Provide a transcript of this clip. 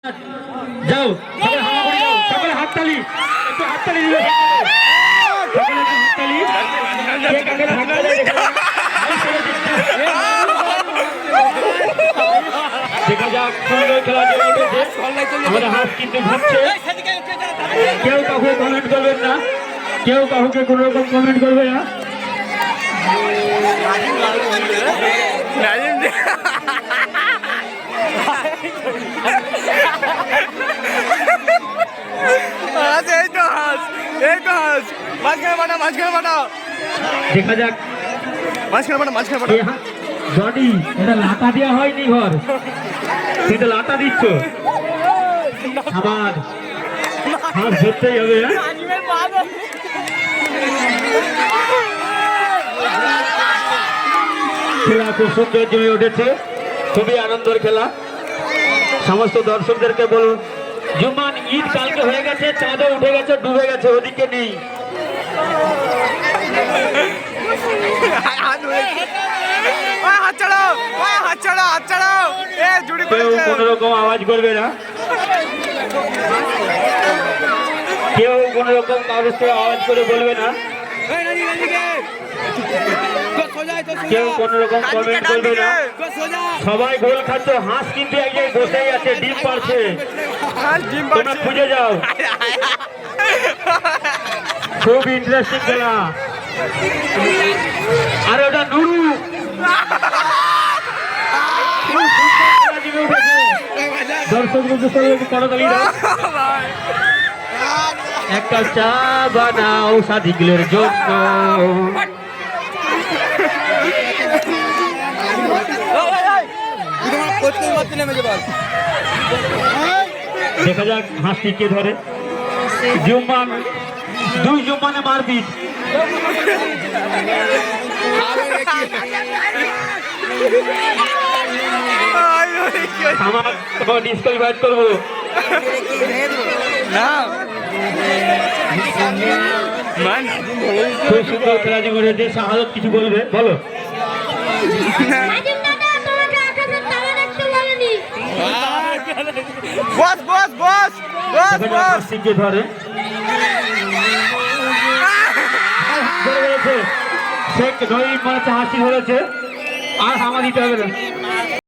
যাও সকলে হামাগুড়ি যাও সকলে হাততালি একটু হাততালি দিও সকলে একটু হাততালি কে কাকে হাততালি দেখা যাক সুন্দর খেলা যে উঠেছে আমাদের হাত কিন্তু ঘুরছে কেউ কাউকে কমেন্ট করবেন না কেউ কাউকে কোনো রকম কমেন্ট করবে না দেখা যাক জনি এটা লাতা দেওয়া হয়নি ঘর সেটা লাতা দিচ্ছ আমার হাত ধরতেই হবে খেলা খুব সুন্দর জমে উঠেছে খুবই আনন্দের খেলা সমস্ত দর্শকদেরকে বলুন জুম্মান ঈদ কালকে হয়ে গেছে চাঁদও উঠে গেছে ডুবে গেছে ওদিকে নেই কেউ কোন রকম আওয়াজ করবে না কেউ কোন রকম কারোর থেকে আওয়াজ করে বলবে না কেউ কোন রকম কমেন্ট করবে না সবাই গোল খাচ্ছে হাঁস কিন্তু এক জায়গায় বসেই আছে ডিম পারছে তোমরা খুঁজে যাও খুব ইন্টারেস্টিং খেলা আর ওটা নুরু দর্শক করতালি দাও একটা চা বানাও সাদিকুলের জন্য দেখা যাক হাসি কে ধরে জুম্মান দুই জুম্মানে মারপিট আমার ডিসকোয়ালিফাই করবো খুব সুন্দর খেলা যে করেছে শাহাদত কিছু বলবে বলো ধরে শেখ নঈম হাসি ধরেছে আর হামা দিতে হবে না